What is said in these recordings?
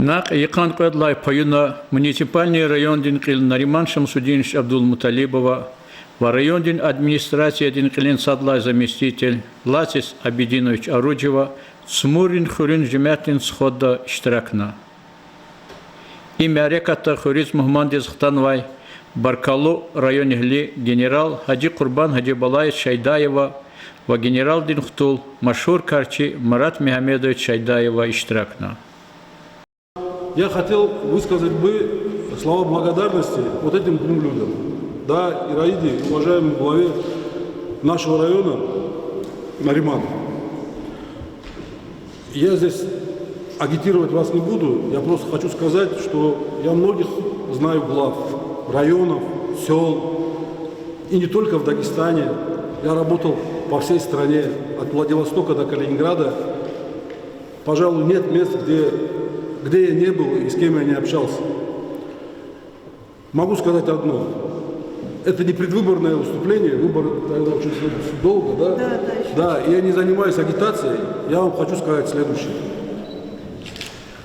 Нақ иқан қадлай паюна муниципальный район дин қил Нариман Шамсудинович Абдулмуталибова, в район дин администрация дин қилин садлай заместитель Ласис Абидинович Оруджева, Смурин Хурин Жемятин схода иштиракна. Имя реката Хуриз Мухмандиз Хтанвай, Баркалу районе Гли генерал Хаджи Курбан Хаджибалай Шайдаева, ва генерал дин Хтул Машур Карчи Марат Мехамедович Шайдаева иштиракна. Я хотел высказать бы слова благодарности вот этим двум людям. Да, Ираиде, уважаемому главе нашего района, Нариман. Я здесь агитировать вас не буду, я просто хочу сказать, что я многих знаю глав, районов, сел, и не только в Дагестане. Я работал по всей стране, от Владивостока до Калининграда. Пожалуй, нет мест, где я не был и с кем я не общался. Могу сказать одно. Это не предвыборное выступление, выборы очень долго, да? Да, и я не занимаюсь агитацией. Я вам хочу сказать следующее.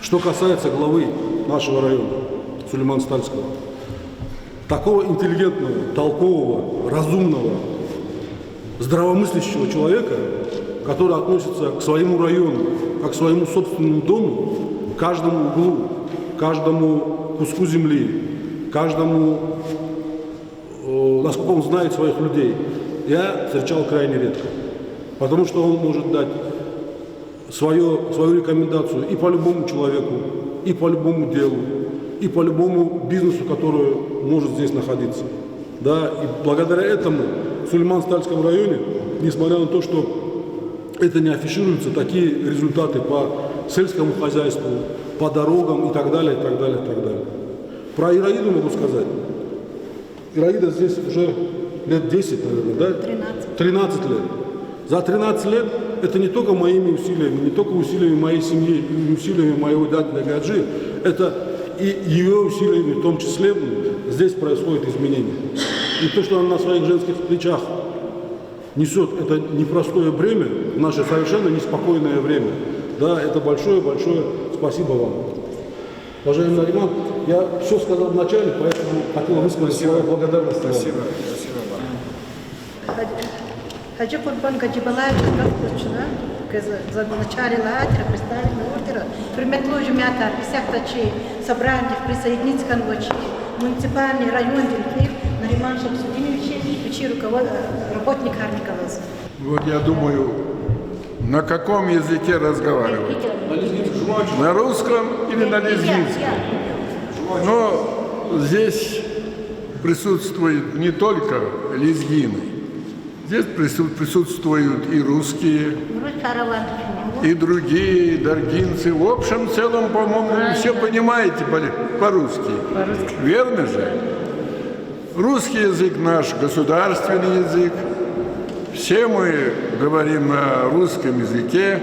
Что касается главы нашего района, Сулеймана Стальского. Такого интеллигентного, толкового, разумного, здравомыслящего человека, который относится к своему району, как к своему собственному дому, каждому углу, каждому куску земли, каждому, насколько он знает своих людей, я встречал крайне редко. Потому что он может дать свою рекомендацию и по любому человеку, и по любому делу, и по любому бизнесу, который может здесь находиться. Да, и благодаря этому в Сулейман-Стальском районе, несмотря на то, что это не афишируются, такие результаты по сельскому хозяйству, по дорогам и так далее, и так далее, и так далее. Про Ираиду могу сказать. Ираида здесь уже лет 10, наверное, да? 13 лет. За 13 лет это не только моими усилиями, не только усилиями моей семьи, не усилиями моего дяди Гаджи, это и ее усилиями в том числе здесь происходит изменение. И то, что она на своих женских плечах несет это непростое бремя, в наше совершенно неспокойное время. Да, это большое-большое спасибо вам. Уважаемый Нариман, я все сказал в начале, поэтому хотел высказать свою благодарность. Спасибо. Спасибо вам. Хаджи Курбан Гаджибалаев, за начале лагеря, представили ордера, приметло жмята, присягтачи, собрание, присоединиться к конвочи, муниципальный район Динкив, Нариман Шамсудинович, учи работник Харниковас. Вот я думаю, на каком языке разговаривать? На русском или на лезгинском? Но здесь присутствуют не только лезгины. Здесь присутствуют и русские, и другие, и даргинцы. В общем, в целом, по-моему, вы все понимаете по-русски. Верно же? Русский язык наш государственный язык. Все мы говорим на русском языке,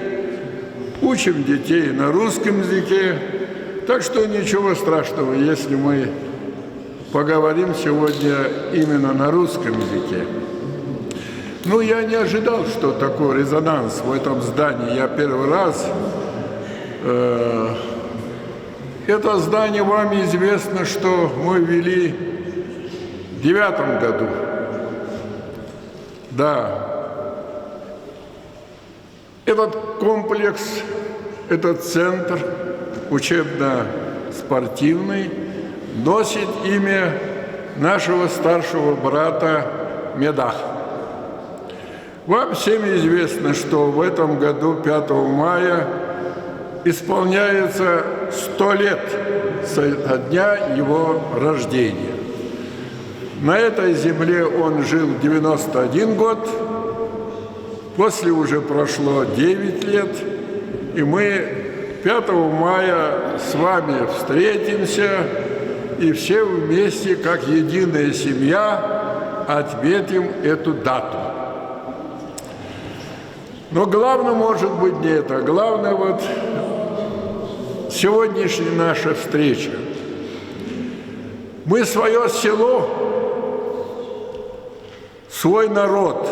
учим детей на русском языке. Так что ничего страшного, если мы поговорим сегодня именно на русском языке. Ну, я не ожидал, что такой резонанс в этом здании. Я первый раз. Это здание вам известно, что мы ввели в 2009 году. Да. Этот комплекс, этот центр учебно-спортивный носит имя нашего старшего брата Медаха. Вам всем известно, что в этом году, 5 мая, исполняется 100 лет со дня его рождения. На этой земле он жил 91 год, после уже прошло 9 лет, и мы 5 мая с вами встретимся и все вместе, как единая семья, отметим эту дату. Но главное, может быть, не это. Главное, вот сегодняшняя наша встреча. Мы свое село, свой народ,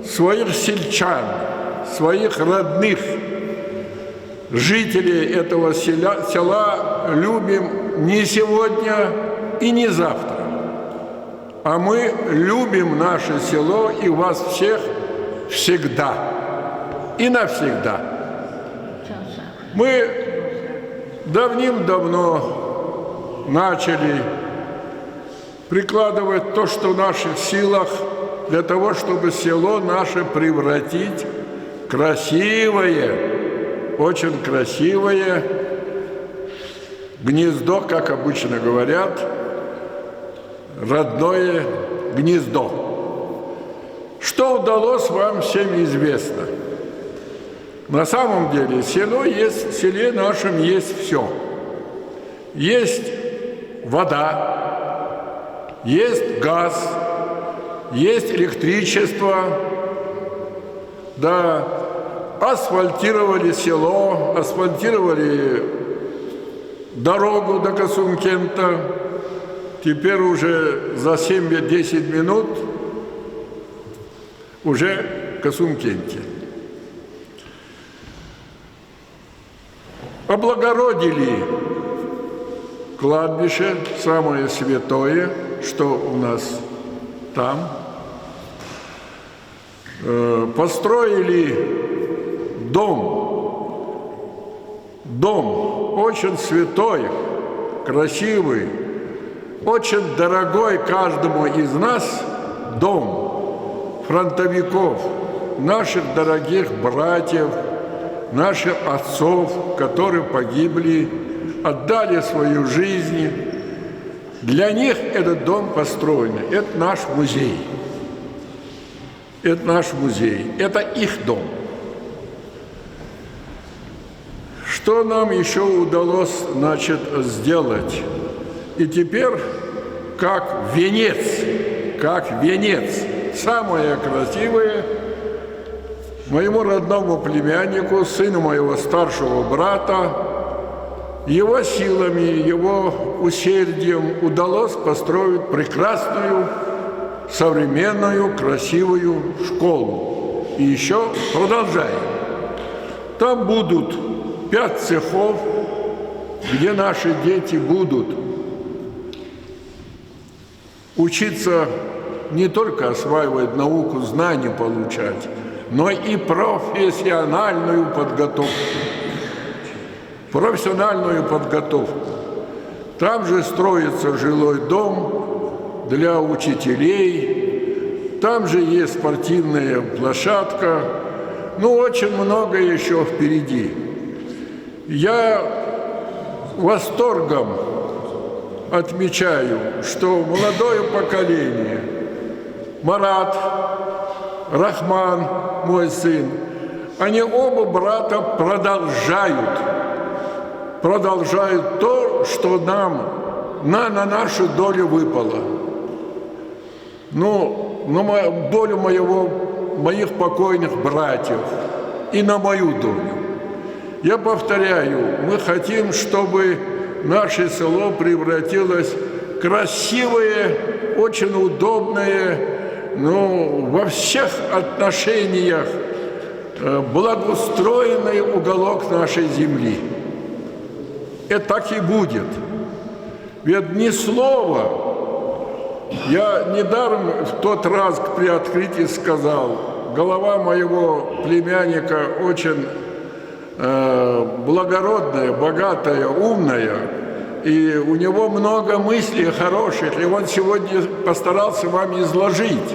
своих сельчан, своих родных жителей этого села любим не сегодня и не завтра, а мы любим наше село и вас всех всегда и навсегда. Мы давным-давно начали прикладывать то, что в наших силах, для того, чтобы село наше превратить в красивое, очень красивое гнездо, как обычно говорят, родное гнездо. Что удалось, вам всем известно. На самом деле в селе нашем есть все. Есть вода, есть газ, есть электричество, да, асфальтировали село, асфальтировали дорогу до Касумкента. Теперь уже за 7-10 минут уже в Касумкенте. Облагородили кладбище, самое святое, что у нас там. Построили дом очень святой, красивый, очень дорогой каждому из нас дом фронтовиков, наших дорогих братьев, наших отцов, которые погибли, отдали свою жизнь. Для них этот дом построен. Это наш музей. Это наш музей. Это их дом. Что нам еще удалось, сделать? И теперь, как венец, самое красивое, моему родному племяннику, сыну моего старшего брата, его силами, его усердием удалось построить прекрасную, современную, красивую школу. И еще продолжаем. Там будут 5 цехов, где наши дети будут учиться не только осваивать науку, знания получать, но и профессиональную подготовку. Там же строится жилой дом для учителей, там же есть спортивная площадка, очень много еще впереди. Я восторгом отмечаю, что молодое поколение, Марат, Рахман, мой сын, они оба брата продолжают то, что нам на нашу долю выпало. На долю моих покойных братьев и на мою долю. Я повторяю, мы хотим, чтобы наше село превратилось в красивое, очень удобное, во всех отношениях благоустроенный уголок нашей земли. Это так и будет. Ведь ни слова. Я недаром в тот раз при открытии сказал, голова моего племянника очень благородная, богатая, умная, и у него много мыслей хороших, и он сегодня постарался вам изложить.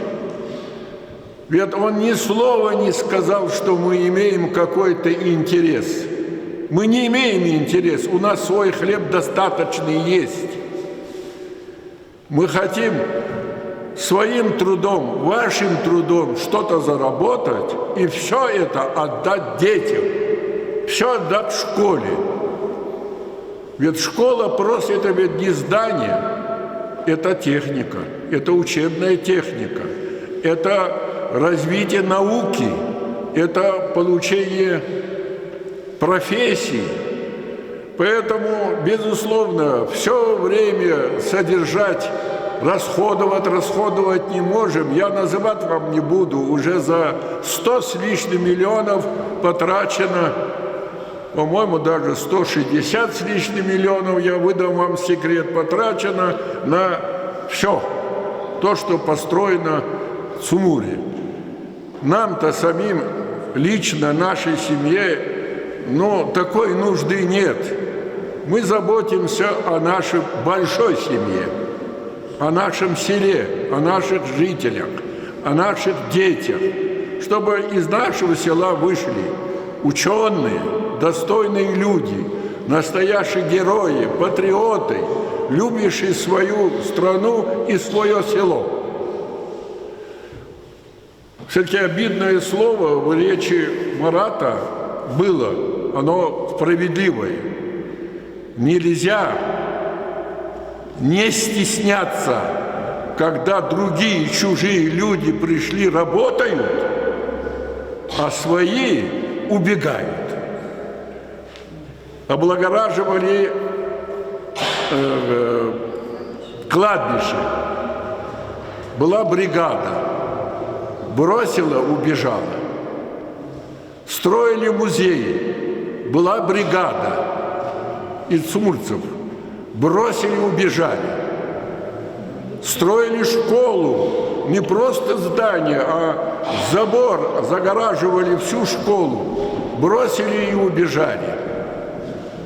Ведь он ни слова не сказал, что мы имеем какой-то интерес. Мы не имеем интерес, у нас свой хлеб достаточно есть. Мы хотим своим трудом, вашим трудом что-то заработать и все это отдать детям, все отдать школе. Ведь школа просто это ведь не здание, это техника, это учебная техника, это развитие науки, это получение профессии. Поэтому, безусловно, все время содержать, расходовать не можем. Я называть вам не буду. Уже за 100 с лишним миллионов потрачено по-моему, даже 160 с лишним миллионов, я выдам вам секрет, потрачено на все, то, что построено в Цумуре. Нам-то самим, лично нашей семье, такой нужды нет. Мы заботимся о нашей большой семье, о нашем селе, о наших жителях, о наших детях, чтобы из нашего села вышли ученые, достойные люди, настоящие герои, патриоты, любящие свою страну и свое село. Все-таки обидное слово в речи Марата было, оно справедливое. Нельзя не стесняться, когда другие чужие люди пришли, работают, а свои убегают. Облагораживали кладбище. Была бригада. Бросила, убежала. Строили музеи. Была бригада из цумурцев. Бросили, убежали. Строили школу. Не просто здание, а забор. Загораживали всю школу. Бросили и убежали.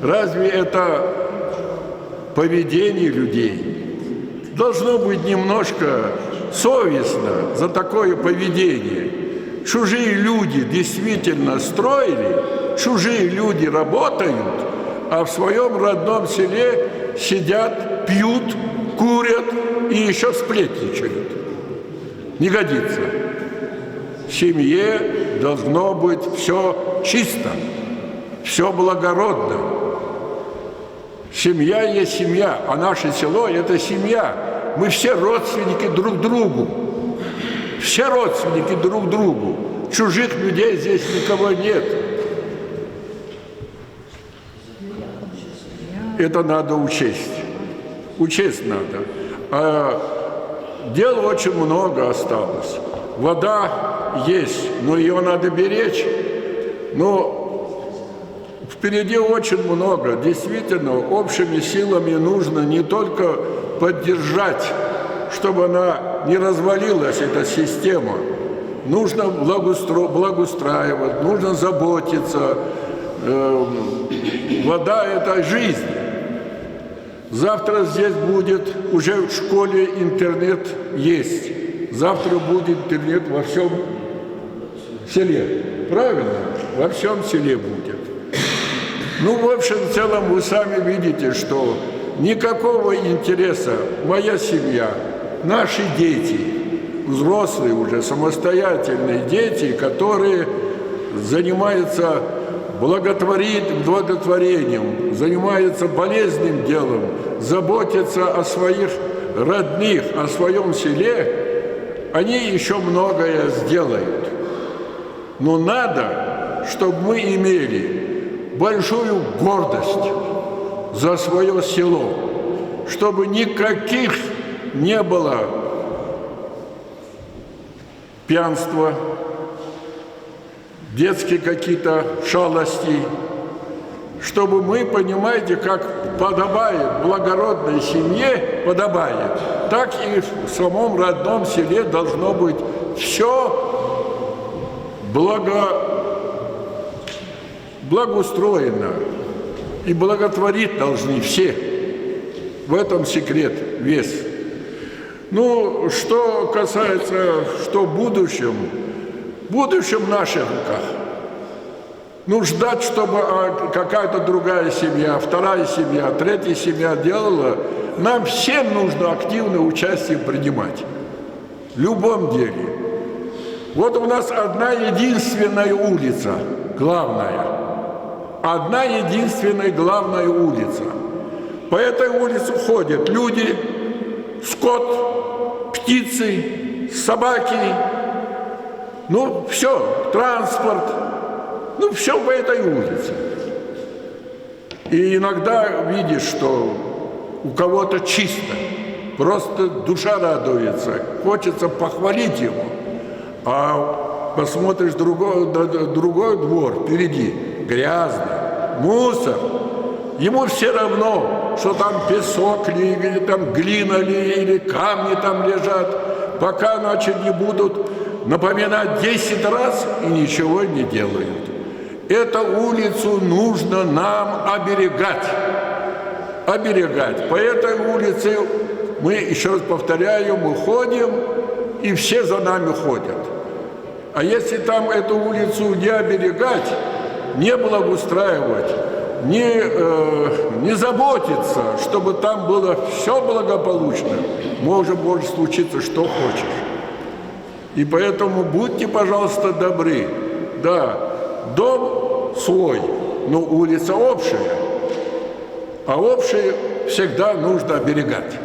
Разве это поведение людей? Должно быть немножко совестно за такое поведение. Чужие люди действительно строили, чужие люди работают, а в своем родном селе сидят, пьют, курят и еще сплетничают. Не годится. В семье должно быть все чисто, все благородно. Семья есть семья, а наше село – это семья. Мы все родственники друг другу. Все родственники друг другу. Чужих людей здесь никого нет. Это надо учесть. Учесть надо. А дел очень много осталось. Вода есть, но ее надо беречь. Но впереди очень много. Действительно, общими силами нужно не только поддержать, чтобы она не развалилась, эта система. Нужно благоустраивать, нужно заботиться. Вода – это жизнь. Завтра здесь будет, уже в школе интернет есть. Завтра будет интернет во всем селе. Правильно? Во всем селе будет. В общем, в целом, вы сами видите, что никакого интереса моя семья, наши дети, взрослые уже, самостоятельные дети, которые занимаются благотворением, занимаются полезным делом, заботятся о своих родных, о своем селе, они еще многое сделают. Но надо, чтобы мы имели большую гордость за свое село, чтобы никаких не было пьянства, детские какие-то шалости, чтобы мы, понимаете, как подобает благородной семье, подобает, так и в самом родном селе должно быть все благоустроено. И благотворить должны все. В этом секрет весь. Что касается, что в будущем в наших руках. Ждать, чтобы какая-то другая семья, вторая семья, третья семья делала, нам всем нужно активное участие принимать. В любом деле. Вот у нас одна единственная улица, главная. Одна единственная главная улица. По этой улице ходят люди, скот, птицы, собаки, все, транспорт, все по этой улице. И иногда видишь, что у кого-то чисто, просто душа радуется, хочется похвалить его, а посмотришь другой двор впереди, грязный, мусор. Ему все равно, что там песок ли, или там глина ли, или камни там лежат, пока, значит, не будут напоминать 10 раз и ничего не делают. Эту улицу нужно нам оберегать. Оберегать. По этой улице мы, еще раз повторяю, мы ходим, и все за нами ходят. А если там эту улицу не оберегать, не благоустраивать, не заботиться, чтобы там было все благополучно, может случиться, что хочешь. И поэтому будьте, пожалуйста, добры. Да, дом свой, но улица общая. А общее всегда нужно оберегать.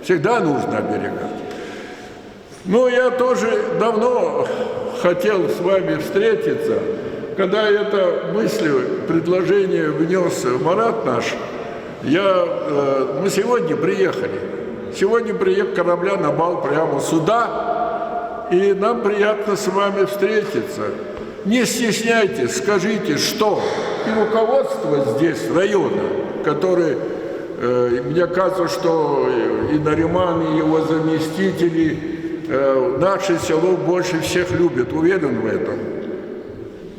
Всегда нужно оберегать. Ну, я тоже давно хотел с вами встретиться. Когда это мысль, предложение внес Марат наш, мы сегодня приехали. Сегодня приехал корабля на бал прямо сюда, и нам приятно с вами встретиться. Не стесняйтесь, скажите, что и руководство здесь, района, который, мне кажется, что и Нариман, и его заместители, наше село больше всех любят, уверен в этом.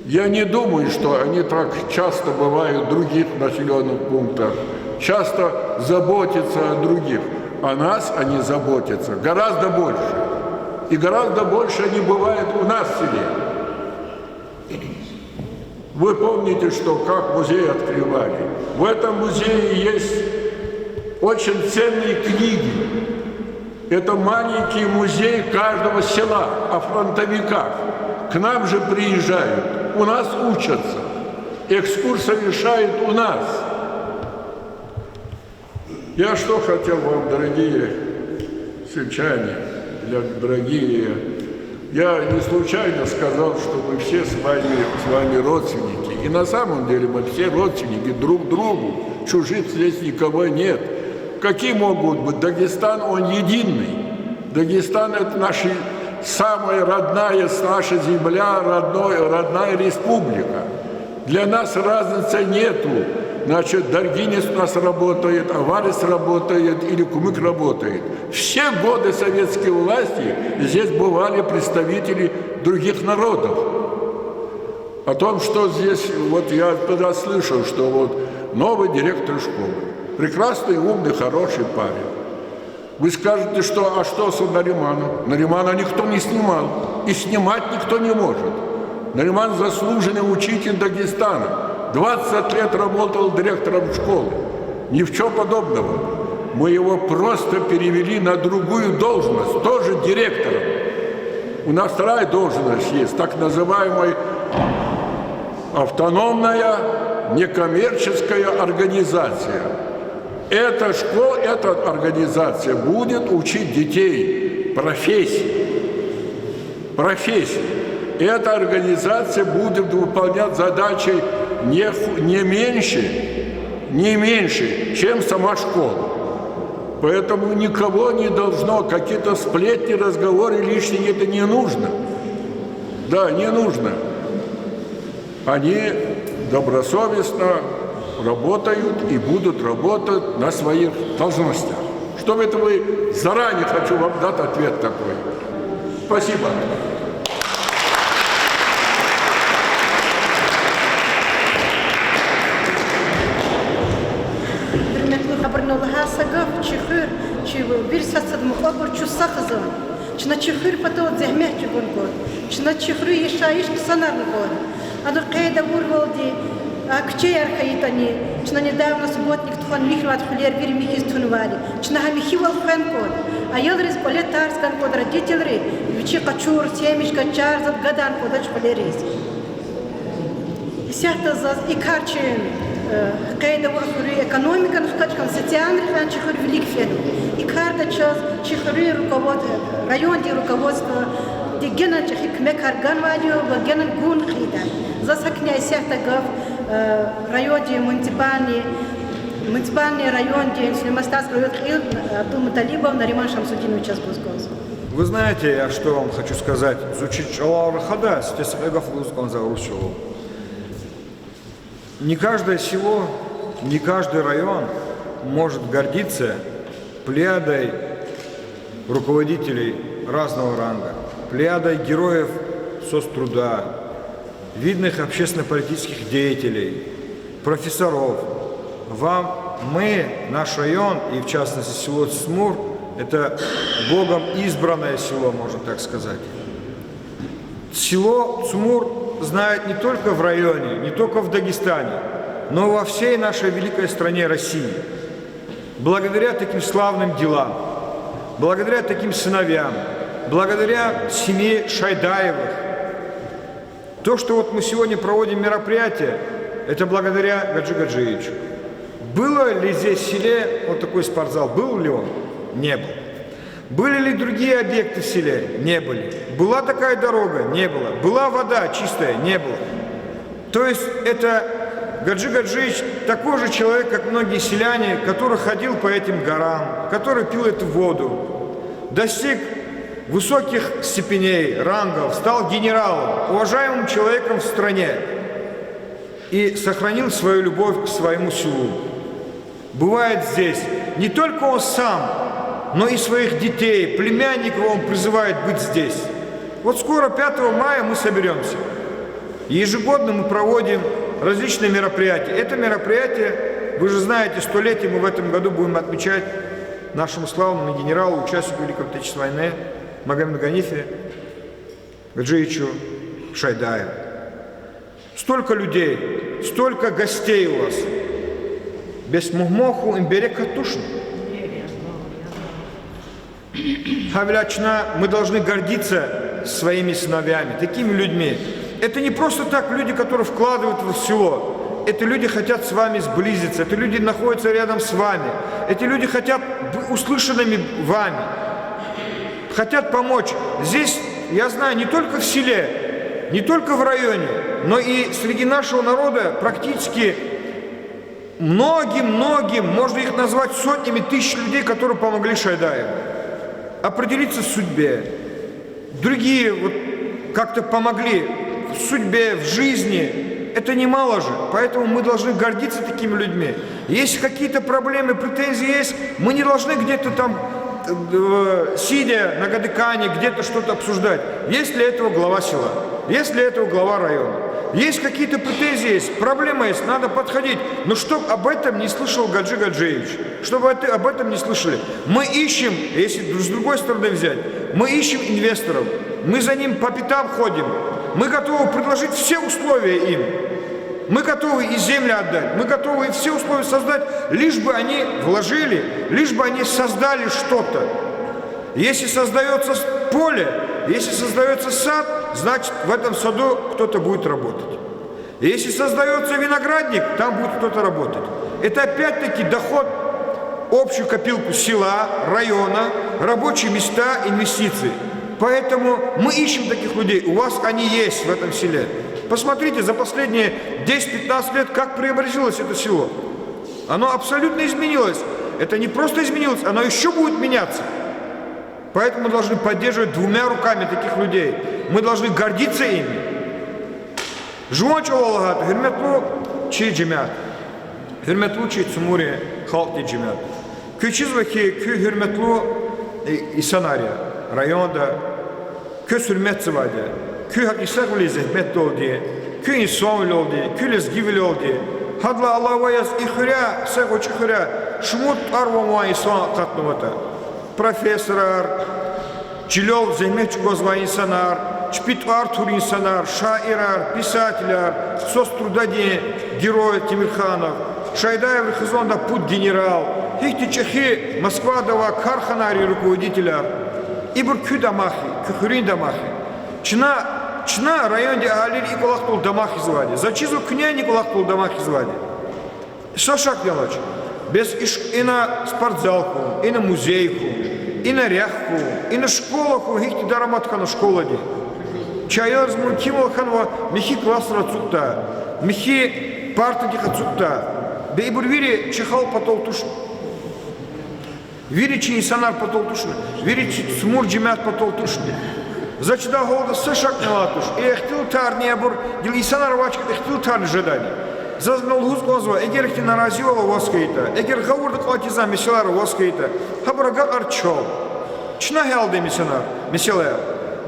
Я не думаю, что они так часто бывают в других населенных пунктах, часто заботятся о других. О нас они заботятся гораздо больше. И гораздо больше они бывают у нас в селе. Вы помните, что как музей открывали? В этом музее есть очень ценные книги. Это маленький музей каждого села о фронтовиках. К нам же приезжают, у нас учатся, экскурсы решают у нас. Я что хотел вам, дорогие сельчане, дорогие, я не случайно сказал, что мы все с вами родственники. И на самом деле мы все родственники друг другу, чужих здесь никого нет. Какие могут быть? Дагестан, он единый. Дагестан – это наша самая родная наша земля, родная республика. Для нас разницы нету. Значит, Даргинец у нас работает, Аварис работает или Кумык работает. Все годы советской власти здесь бывали представители других народов. О том, что здесь, вот я тогда слышал, что вот новый директор школы. Прекрасный, умный, хороший парень. Вы скажете, что, а что с Нариманом? Наримана никто не снимал. И снимать никто не может. Нариман заслуженный учитель Дагестана. 20 лет работал директором школы. Ни в чем подобного. Мы его просто перевели на другую должность, тоже директором. У нас вторая должность есть, так называемая автономная некоммерческая организация. Эта школа, эта организация будет учить детей профессии. Эта организация будет выполнять задачи не меньше, чем сама школа. Поэтому никого не должно, какие-то сплетни, разговоры лишние, это не нужно. Да, не нужно. Они добросовестно работают и будут работать на своих должностях. Чтобы это вы заранее хочу вам дать ответ такой. Спасибо. bir satsadım obur çussa kızım. Çına çıhır pato zehmet çugun kod. Çına çıhırı yaşayış sanarlı kod. Аду кайда урвалди, кчей архаитани. Чына недавно субботник тухан михват хулер бир михис тунвали. Чына хамихивал хан код. А елрис полет тарскан код родительри. Вичи качур, семечка, чарзат, гадан кодач полерис. Сяхта заз и карчин. Кайда урхури экономика, нухкачкан социальный хан чихур велик фену. И карта час чихури руководство, районное руководство, где генан чихик мекарган вадио, генан гун хидан. Засакня сяхта гав районное муниципальный районное Слимастаск район Хил Абдул-Муталибов Нариман Шамсудинович Азбузгоз. Вы знаете, я что вам хочу сказать? Звучит Чалаур Хада, стесвегов Лузгон за Русчеву. не каждое село, не каждый район может гордиться плеядой руководителей разного ранга, плеядой героев соцтруда, видных общественно-политических деятелей, профессоров. Наш район, и в частности село Цмур, это Богом избранное село, можно так сказать. Село Цмур знают не только в районе, не только в Дагестане, но и во всей нашей великой стране России. Благодаря таким славным делам, благодаря таким сыновьям, благодаря семье Шайдаевых. То, что вот мы сегодня проводим мероприятие, это благодаря Гаджи Гаджиевичу. Было ли здесь в селе вот такой спортзал? Был ли он? Не был. Были ли другие объекты в селе? Не были. Была такая дорога? Не было. Была вода чистая? Не было. То есть это Гаджи Гаджиевич такой же человек, как многие селяне, который ходил по этим горам, который пил эту воду, достиг высоких степеней, рангов, стал генералом, уважаемым человеком в стране и сохранил свою любовь к своему селу. Бывает здесь не только он сам, но и своих детей, племянников он призывает быть здесь. Вот скоро 5 мая мы соберемся. Ежегодно мы проводим различные мероприятия. Это мероприятие, вы же знаете, 100-летие мы в этом году будем отмечать нашему славному генералу, участнику Великой Отечественной войны Магомеду Ганифе Гаджиевичу Шайдаеву. Столько людей, столько гостей у вас. Без мухмоху имбере катушно. Хавлячна, мы должны гордиться своими сыновьями, такими людьми. Это не просто так люди, которые вкладывают в село. Это люди хотят с вами сблизиться, это люди находятся рядом с вами. Эти люди хотят быть услышанными вами, хотят помочь. Здесь, я знаю, не только в селе, не только в районе, но и среди нашего народа практически многим, можно их назвать сотнями тысяч людей, которые помогли Шайдаеву определиться в судьбе. Другие вот как-то помогли в судьбе, в жизни. Это немало же, поэтому мы должны гордиться такими людьми. Если какие-то проблемы, претензии есть, мы не должны где-то там, сидя на Гадыкане, где-то что-то обсуждать. Есть ли этого глава села? Есть ли этого глава района? Есть какие-то претензии, есть, проблемы есть, надо подходить. Но чтобы об этом не слышал Гаджи Гаджиевич, чтобы об этом не слышали. Мы ищем, если с другой стороны взять, мы ищем инвесторов, мы за ним по пятам ходим, мы готовы предложить все условия им. Мы готовы и землю отдать, мы готовы и все условия создать, лишь бы они вложили, лишь бы они создали что-то. Если создается поле, если создается сад, значит в этом саду кто-то будет работать. Если создается виноградник, там будет кто-то работать. Это опять-таки доход, общую копилку села, района, рабочие места, инвестиции. Поэтому мы ищем таких людей, у вас они есть в этом селе. Посмотрите, за последние 10-15 лет, как преобразилось это село. Оно абсолютно изменилось. Это не просто изменилось, оно еще будет меняться. Поэтому мы должны поддерживать двумя руками таких людей. Мы должны гордиться ими. Жуанчу Аллахату, хирметлу чи джимят. Хирметлу чи цумури халти джимят. Кючизвахи кю хирметлу и санария. Районда. Кю сүрмет цываде. Кю хакисак вали зехмет долди. Кю инсан вали, кю лезги вали. Хадла Аллаха яз ихуря, сэгу чихуря. Шмут арвама инсан катнувата. Профессорар, Чилёв зехмет чугозва инсанар, Чпитуар тур инсанар, шаирар, писателяр, соцтрудаде герой Тимирханов, Шайдаев Рахизонда путь генерал, Хихти Чехи, Москва-дава Карханари руководителя, Ибр Кю Дамахи, Кюхурин Дамахи, Чна районде Алир и Кулахтул Дамахи звали, Зачизу Кня Никулахтул Дамахи звали. Что шаг делать? Без и на спортзалку, и на музейку, и на ряхку, и на школу, хихти дараматка на школе. Чайор змунтимал ханва, михи классра цукта, михи парта диха цукта. Бейбур вири чихал потолтуш. Вири чи инсанар потолтушны, вири чи смур джимят потолтушны. Зачда голода сашак налатуш, и эхтил тар не бур, дил инсанар вачка эхтил тар жадани. Зазнал гузгозва, эгер их наразила воскейта, эгер гавурда клатиза мисселара воскейта, хабрага арчол. Чна хелде миссионар, мисселер.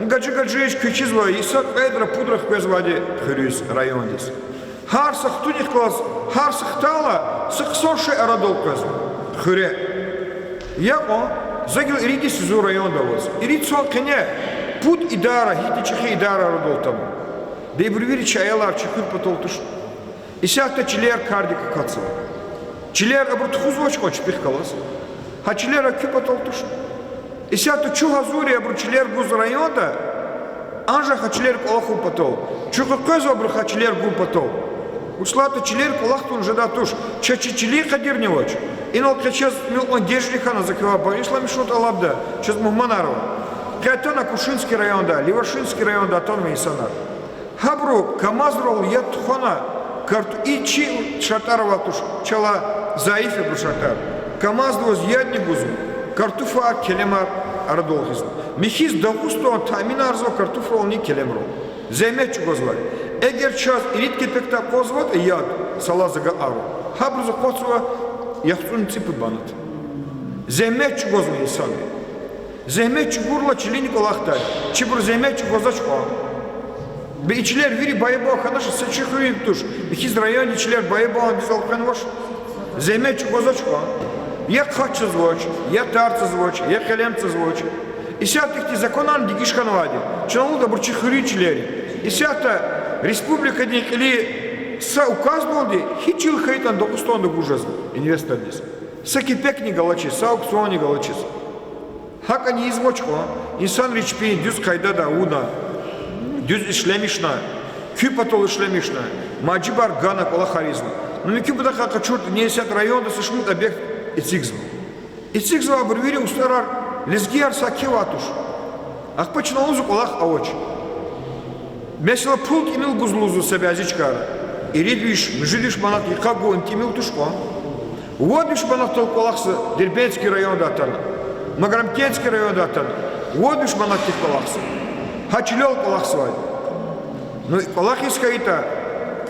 Гаджи-гаджиич кючизва, исак эдра пудрах квезвади хрюз райондис. Харсах туних класс, харсах тала, сахсоши арадол квезв. Хрюе. Яко, загил иридис зу район давоз. Ирид сол кене, пут идара, хитичихи идара арадол там. Да и бривири чаялар чихыр потолтуш. Исяхта чилер кардика кацва. Чилер абрут хузоч коч пихкалас. Ха чилера кю потолтуш. Исяхта чухазури абрут чилер гуз районда. Анжа ха чилер колаху потол. Чуха козу абрут ха чилер гу потол. Ушлата чилер колахтун жадатуш. Чачи чили кадир не воч. Инол качез милон дежлихана закрыва баришла мишут алабда. Чез мухманарова. Кайтона Кушинский район да, Ливашинский район да, тон мейсанар. Хабру камазрол я тухана. Карту и чи шатарова туш чала заифе бу шатар. Камаздоз ядни бузу. Картуфа келемар арадолхиз. Михиз дагусто тамина арзо картуфрол ни келемро. Земеч гозлар. Эгер час ирит кепекта козвот яд салазага ару. Хабрузу коцва яхтун ципы банат. Земеч гозлар исами. Земеч гурла чилини колахтай. Чибур земеч гозачко. Бейчилер вири байбо ханаша сачихуим туш. Бихиз районе чилер байбо без алканваш. Земеч гозачко. Я хача звоч, я тарца звоч, я келемца звоч. И сятых законан дигишханвади. Чалу да бурчихури чилери. И сята республика дикли са указболди хичил хейтан до кустон до гужаз. Инвестор дис. Сакипек не галачи, са аукцион не галачис. Хака не извочко. Инсан ричпин дюз кайдада уна. Düz işlemişna, küpatol işlemişna, macıbar gana kola harizma. Но не кюпа така чурт не сят район да сушмут объект ицигзва. Ицигзва абрвири устарар лезгияр сакеватуш. Ах почна узу колах авоч. Mesela pult imil guzluzu себязичкара. Иридвиш мжилиш манат икагу интимил тушко. Водиш манат тол колахса Дербенский район да атана. Маграмкентский район да атана. Водиш манат тих колахса. Хачилел колахсвай. Ну колах искаита,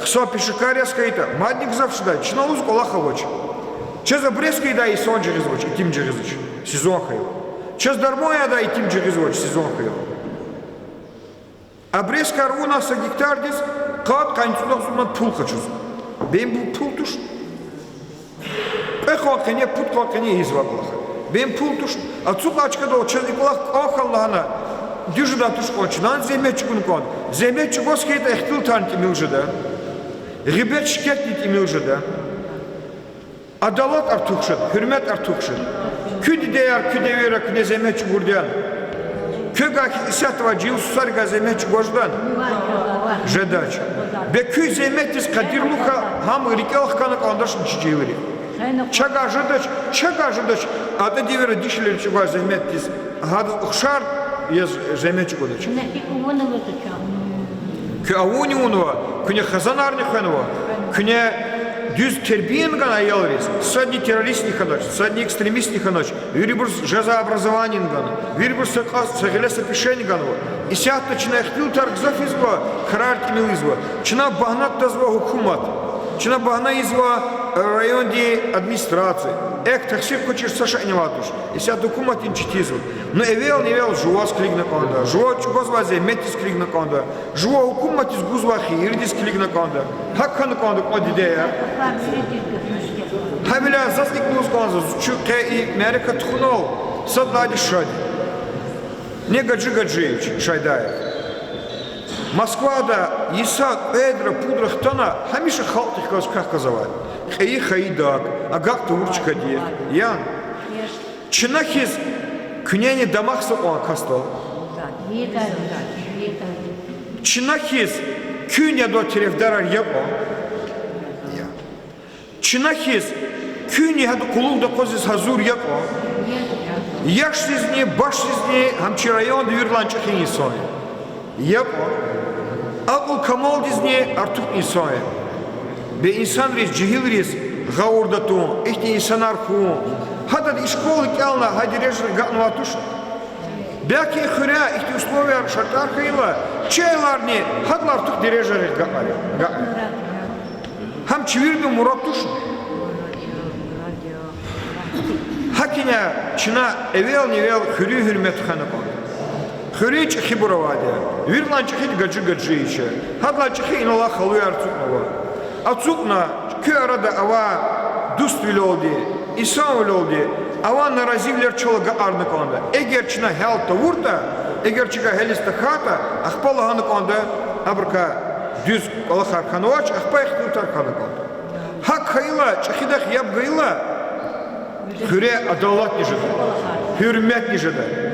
хсо пишикария скаита, мадник завшда, чналуз колаховоч. Че за брескай да и сон джеризоч, и тим джеризоч, сезон хайл. Че с дармоя да и тим джеризоч, сезон хайл. А бреска руна са гектардис, кат канцудах сумат пул хачуз. Бем бу пул туш. Эхо кене пут кене изва колаха. Бем пул туш. А цукачка до че колах ахаллахана. Дюжда тушкочнан земечкун кон. Земечкос кейта эхтил танти милжда. Рибет шкетнит имилжда. Адалат артукшын, hürmet артукшын. Küd değer küdevera küne zemeç gurdan. Kögak isatva cil susarga zemeç gojdan. Жедач. Бе кü zemetis kadirluha ham rikelх kanık andaşın çiçeğiri. Çaga жедач. Ада divera dişler çuva zemetis. Had ıxşar я земеч годач. Кü avuni unva, küne хазанарни ханва, küne düz тербиен гана ялрис, садни террорист не ханач, садни экстремист не ханач, вирибурс жазаобразование гана, вирибурс сагелеса пишень ганва. И сята чина эхтил таргзаф изва, харарти мил изва, чина багнат тазва хукумат, чина багна изва район ди администрации. Ек таксир хочешь саша не ватуш. И ся документ инчитизу. Но не вел жуас клигна конда. Жуа чугозвазе метис клигна конда. Жуа хукумат из гузвахи ирдис клигна конда. Хакхан конда кодидея. Хавиля засник муз конда. Чуке и Америка тхунол. Садлади шади. Не гаджи шайдаев. Москва да Иса Эдра пудрах тона. Хамиша халтих как казавать. Хей хайдак, агак турчка ди. Ян. Чинахиз княне дамахса он кастол. Чинахиз кюня до теревдарар яко. Чинахиз кюня хад кулук до козис хазур яко. Яшсизни, башсизни, хамчи район вирланчах и нисоне. Яко. Акул камолдизни артук нисоне. Бе инсан рис джихил рис гаурдату, ихти инсанарху. Хадад и школы кялна, хади режер ганватуш. Бяки хыря, ихти условия шартарха ила, чайларни, хадлар тук дирежер гагари. Хам Adam çevirdi Murat Tuşun. Hakine çına evvel nevel hürü hürmet hanı var. Hürü çıkı buravadi. Virlan çıkı gacı işe. Hadla çıkı inola halıyor artukma var. Atsukna kö arada ava dust bile oldu. İsa bile oldu. Ava narazivler çolga arnı konda. Eğer çına helta vurda, eğer çıka heliste hata, akpala hanı konda, abrka düz olakar kanovaç, akpa ektutar kanı konda. Hak hayla, çıkıdak yap gayla, hüre adalat nijede, hürmet nijede.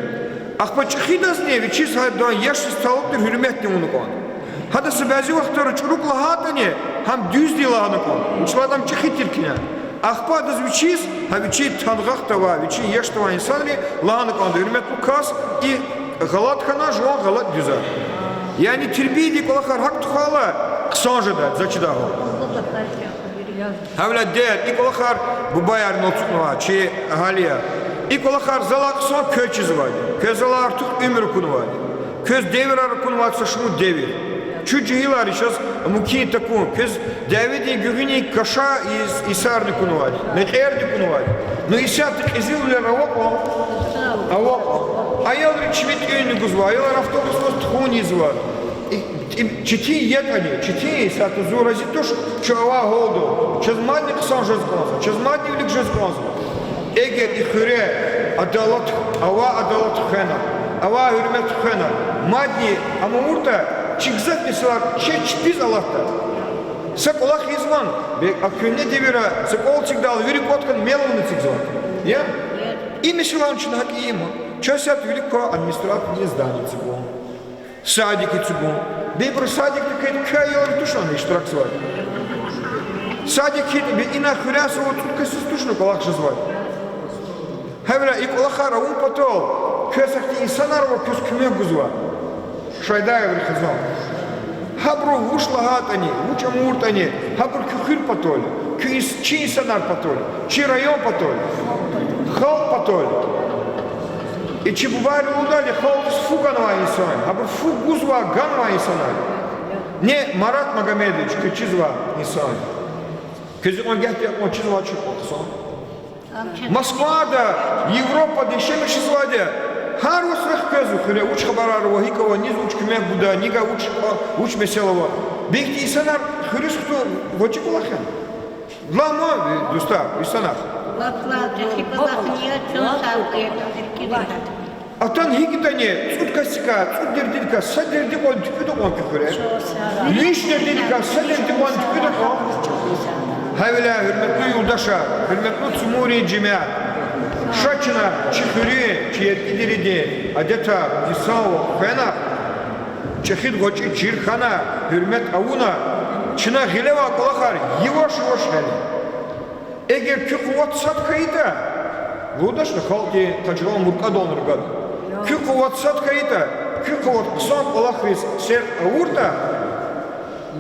Akpa çıkıdas ne, viçiz haydan yaşlı stalıptır hürmet ne onu konda. Hadası bazı vaxtları çurukla hata ne, ham düz değil hanı konda. Uçlu adam çıkıtır kine. Akpa da viçiz, ha viçi tanğaq da var, viçi yaş da var insanı, lahını konda hürmet bu kas, i galat kana, joan galat düzer. Yani tirbiydik olakar hak tuhala, kısancada, zaçıda o. Havla der, ilk olakar bu bayarın oturtma, çi haliye. İlk olakar zalak son köçiz vardı. Köz zala artık ömür kunu vardı. Köz devir arı kunu varsa şunu devir. Çünkü yıllar işaz, mukin takun. Köz devidi gühüni kaşa isarını kunu vardı. Mekherdi kunu vardı. No isattık ezilüler avakla. Ayalır çimit öyünü kuz var. Ayalır avtobusla tkuniz var. Çiti yet ali, çiti satı zorazit toş çava oldu. Çözmadni kısan söz konusu, çözmadni ülik söz konusu. Eğer ihre adalet, ava adalet khana, ava hürmet khana, madni ama burada çıkzat mesela çeçpiz Allah'ta. Sak Allah izman, be akünne devira, sak ol çıkdal, veri kotkan melonu çıkzat. Ya? И mesela için hak iyi mi? Çözsat ülik ko administrat не здание цигун. Садики цигун. Бебр садик такой кайор тушан iştirak var. Sadik bir ina hürası o tutkasız tuşnu kolak var. Havla ilk olakar un patol. Kösakti insanlar var kös küme guzva. Şaydaya bir kızam. Habru vuşla hatani, vuşa murtani, habru kühür patol. Çi insanlar patol, çi rayon patol. Halk patol. И чи буває удалі, халк сфуганова інсан, або фук гузва ганова інсана. Не Марат Магомедович, кычизва инсан. Кызы он гәлте, он чизва чыппаксан. Москвада, Европада, ишеме шизваде, har усрах көзу, хыре уч хабарары вахикова, низ уч кümек буда, нига уч меселова. Бехти инсанар хырыс кто вочи кулахан. Лама, дуста, инсанах. Atan hikitane, tsut kasika, tsut derdika, sa derdik on tüpüdü on küfüre. Linç derdika, sa derdik on tüpüdü on. Havla hürmetli yurdaşa, hürmetli tsumuri cemiat. Şaçına, çıkırı, çiyetkidiridi, adeta, disao, fena. Çekit goçi çirkana, hürmet avuna. Çına gileva kolakar, yivoş yivoş heli. Eğer ki kuvvet satkaydı, Лудаш на халки таджгал муркадон ргад. Кюку ватсат кайта, кюку вот ксан Аллахрис сер аурта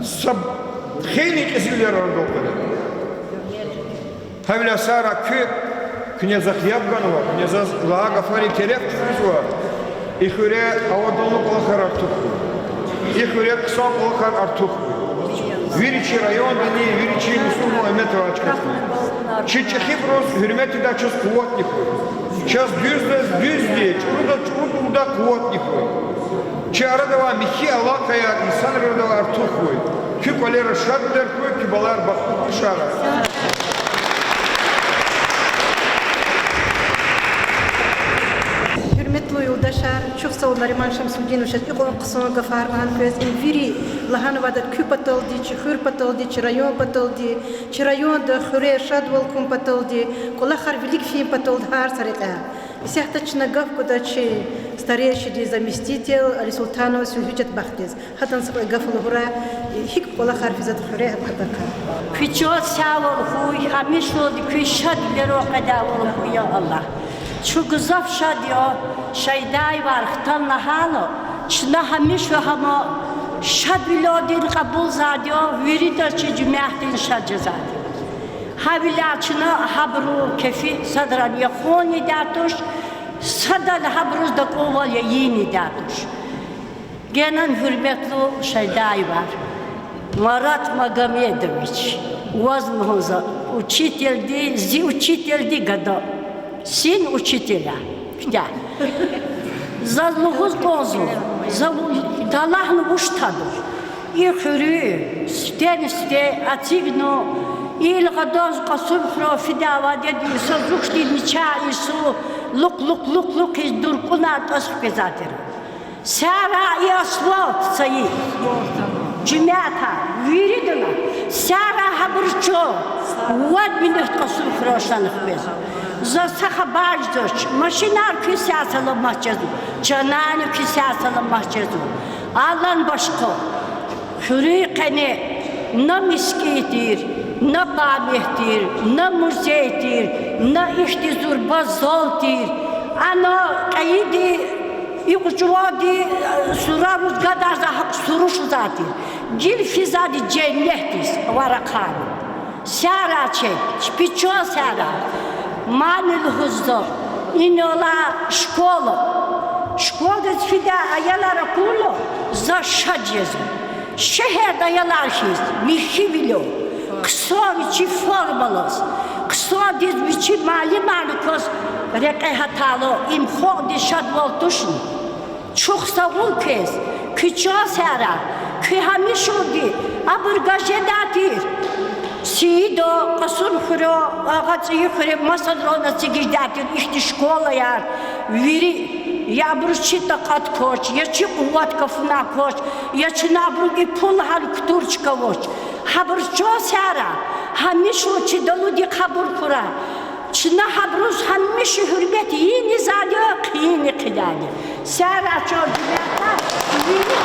саб хейни кизилер ардокада. Хавля сара кю княза Хьябганова, княза Лага Фари Терек Фризва. Ихуре авадону Аллахар артух. Ихуре ксан Аллахар артух. Виричи район дни, виричи мусульман эметова ачкат. Çiçeği biraz hürmeti de çöz kuvvetli koy. Çöz düzde, çurda kuvvetli koy. Çağrı da var mihi alakaya insan rıda var tuh koy. Kü kolera şadder koy, kü balar bakı kuşara. Hürmetli yoldaşlar, çok sağ olun Nariman Şamsudinov, şat ilk olan kısmına gafargan köz, viri lahanı vadat kü patıldı, çi hür patıldı, çi rayon patıldı, çi rayon da hüre şadval kum patıldı, kolahar velik film patıldı har sarıta. Исяхта чина гав куда чи старейший заместитель Али Султанова Сюхичат Бахтиз. Хатан сабай гав лугура хик кола харфизат хуре хатака. Küçük sağol huy, hamiş oldu küçük lero kadar ol ya Allah. Şu güzel şadiyo, şeyday var, htan lahano, çna hamiş ve hamo şad bilodin kabul zadiyo, virida çi cümahtin şadcezadi. Havila çna habru kefi sadran yakhoni datuş, sadal habruz da koval yini datuş. Genen hürmetli şeyday var. Marat Magamedoviç. возможно, учитель года, сын учителя, за лугуз гозу, за далахну уштаду, и хрю, стенсте, атигну, и лгадоз касумхро фидава деди, созухти нича ису, лук из дуркуна тасфезатер. Сара и аслот цаи, джимята, виридна, сара хабурчо, вот минут касумхро шанхбез. За сахабаждоч, машинар кисясала махчезу, чанани кисясала махчезу. Аллан башко, хурикане, на мискитир, на памятир, на музейтир, на ихтизур базолтир, ано каиди и учводи суравус гадаза хак сурушузатир, гил физади дженнехтис варакану. Сяра чек, шпичо сяра. Манил хузда, инола школа. Школа сфида аялара куло за шаджезу. Шехер аялархиз михивило. Ксовичи формалос. Ксовдиз бичи малиманукос рекехатало им ходи шадвалтушн. Чухсагул кес, кичо сяра, кихамишуди, абургажедатир. Сидо, касунхро, агацихре, масадрона цигиждатир, ихти школа яр, вири, я бручита каткоч, я чи уватка фунакоч, я чи набруги пулхал ктурчкавоч. Хабурчо сяра, хамишу чи долуди хабуркура, чи на хабрус хамиши хурбет, ини задек, ини кидани. Сяра чо дивята, вири,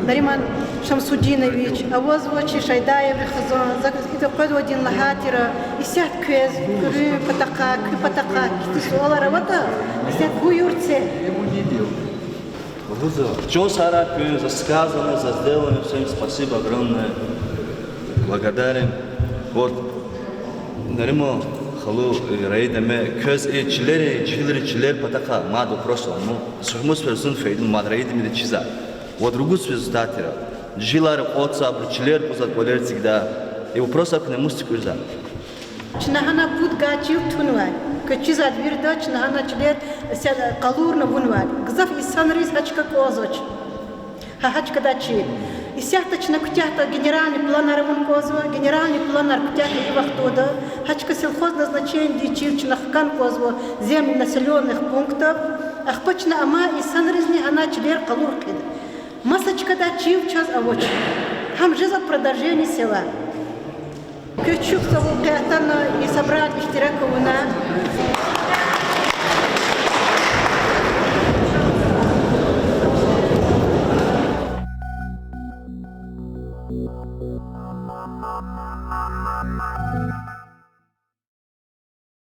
Нариман Шамсудинович, Авозвочи, Шайдаев, Рехазон, Закрыт один Лагатира, и сят квез, куры, патака, китисуала работа, и сят гуюрце. Чё, Сара, за сказанное, за сделанное, всем спасибо огромное, благодарим. Вот, Наримо, халу, раидаме, квез и чилер, патака, маду просто, ну, сухмус персун фейдун, мад раидами да чиза. Вот другую связь датира. Жилар отца, бручилер, позад болер всегда. И вопрос к нему стикурза. Чнахана будгачив тунвай. Качиза дверда, чнахана члер, калурна вунвай. Гзав и санрис хачка козоч. Хачка дачи. И сяхтачна кутяхта генеральный планар вункозва, генеральный планар кутяхта и вахтода. Хачка сельхоз назначение дичил чнахкан козва земли населенных пунктов. Ахпачна ама и санризни она члер калуркин. Масочка да чив час авоч. Хам же за продолжение села. Кючук того катана и собрать иштиракована.